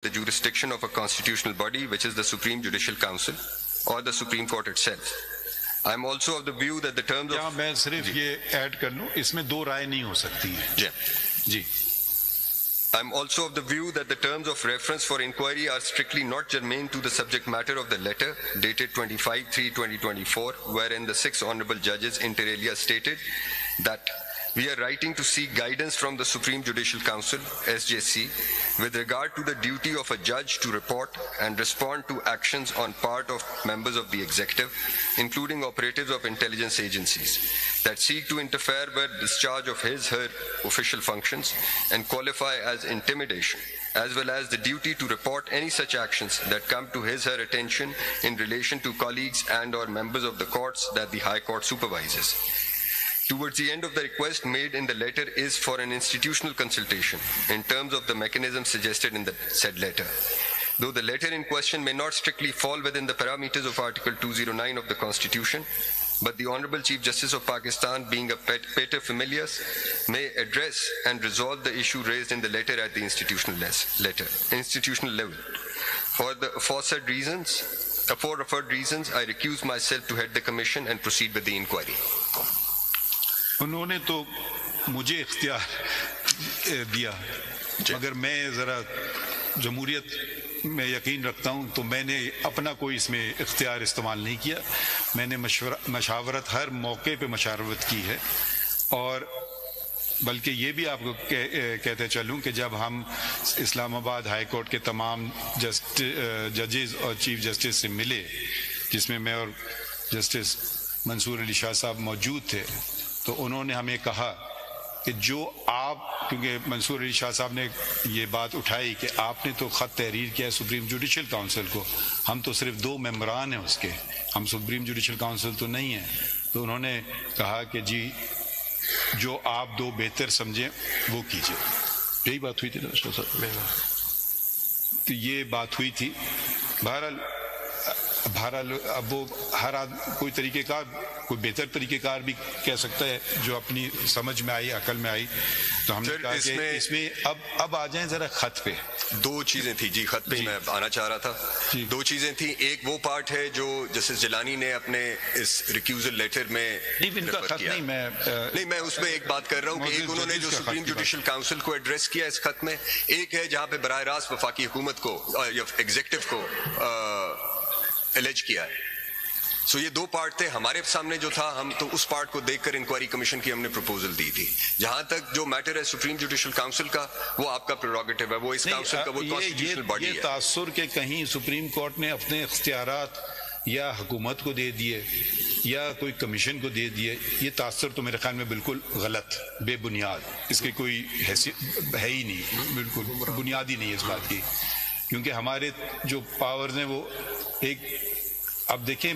the jurisdiction of a constitutional body, which is the Supreme Judicial Council or the Supreme Court itself. I am also of the view that the terms of... میں صرف یہ add کر لوں, اس میں دو رائے نہیں ہو سکتی ہیں. جی. I am also of the view that the terms of reference for inquiry are strictly not germane to the subject matter of the letter dated 25/3/2024, wherein the 6 honorable judges inter alia stated that we are writing to seek guidance from the Supreme Judicial Council, SJC, with regard to the duty of a judge to report and respond to actions on part of members of the executive, including operatives of intelligence agencies, that seek to interfere with discharge of his/her official functions and qualify as intimidation, as well as the duty to report any such actions that come to his/her attention in relation to colleagues and/or members of the courts that the High Court supervises. Towards the end of the request made in the letter is for an institutional consultation in terms of the mechanism suggested in the said letter. Though the letter in question may not strictly fall within the parameters of Article 209 of the Constitution, but the Honorable Chief Justice of Pakistan, being a pater familias, may address and resolve the issue raised in the letter at the institutional level. For the aforesaid reasons, I recuse myself to head the commission and proceed with the inquiry. انہوں نے تو مجھے اختیار دیا, مگر میں ذرا جمہوریت میں یقین رکھتا ہوں, تو میں نے اپنا کوئی اس میں اختیار استعمال نہیں کیا. میں نے مشاورت ہر موقع پہ مشاورت کی ہے, اور بلکہ یہ بھی آپ کو کہتے چلوں کہ جب ہم اسلام آباد ہائی کورٹ کے تمام ججز اور چیف جسٹس سے ملے, جس میں میں اور جسٹس منصور علی شاہ صاحب موجود تھے, تو انہوں نے ہمیں کہا کہ جو آپ, کیونکہ منصور علی شاہ صاحب نے یہ بات اٹھائی کہ آپ نے تو خط تحریر کیا ہے سپریم جوڈیشل کونسل کو, ہم تو صرف 2 ممبران ہیں اس کے, ہم سپریم جوڈیشل کونسل تو نہیں ہیں. تو انہوں نے کہا کہ جی جو آپ 2 بہتر سمجھیں وہ کیجیے. یہی بات ہوئی تھی نا شاہ صاحب, تو یہ بات ہوئی تھی. بہرحال اب وہ ہر کوئی طریقہ کار, کوئی بہتر طریقہ کار بھی کہہ سکتا ہے جو اپنی سمجھ میں آئی, عقل میں آئی. تو ہم نے کہا کہ اس میں اب آ جائیں ذرا خط پہ. 2 چیزیں تھیں جی, خط پہ میں آنا چاہ رہا تھا. 2 چیزیں تھیں. ایک وہ پارٹ ہے جو جسٹس جیلانی نے اپنے اس ریکیوزل لیٹر میں میں اس میں ایک بات کر رہا ہوں کہ ایک انہوں نے جو سپریم جوڈیشل کاؤنسل کو ایڈریس کیا اس خط میں, ایک ہے جہاں پہ براہ راست وفاقی حکومت کو یا ایگزیکٹو کو الج کیا ہے. سو یہ 2 پارٹ تھے ہمارے سامنے جو تھا, ہم تو اس پارٹ کو دیکھ کر انکوائری کمیشن کی ہم نے پروپوزل دی تھی. جہاں تک جو میٹر ہے سپریم جوڈیشل کاؤنسل کا, وہ آپ کا پریروگیٹو ہے, وہ اس کاؤنسل کا, وہ کانسٹیٹیوشنل باڈی ہے. یہ تاثر کہ کہیں سپریم کورٹ نے اپنے اختیارات یا حکومت کو دے دیے یا کوئی کمیشن کو دے دیے, یہ تاثر تو میرے خیال میں بالکل غلط, بے بنیاد, اس کی کوئی حیثیت ہے ہی نہیں, بالکل بنیاد ہی نہیں ہے اس بات کی. کیونکہ ہمارے جو پاورز ہیں وہ ایک, اب دیکھیں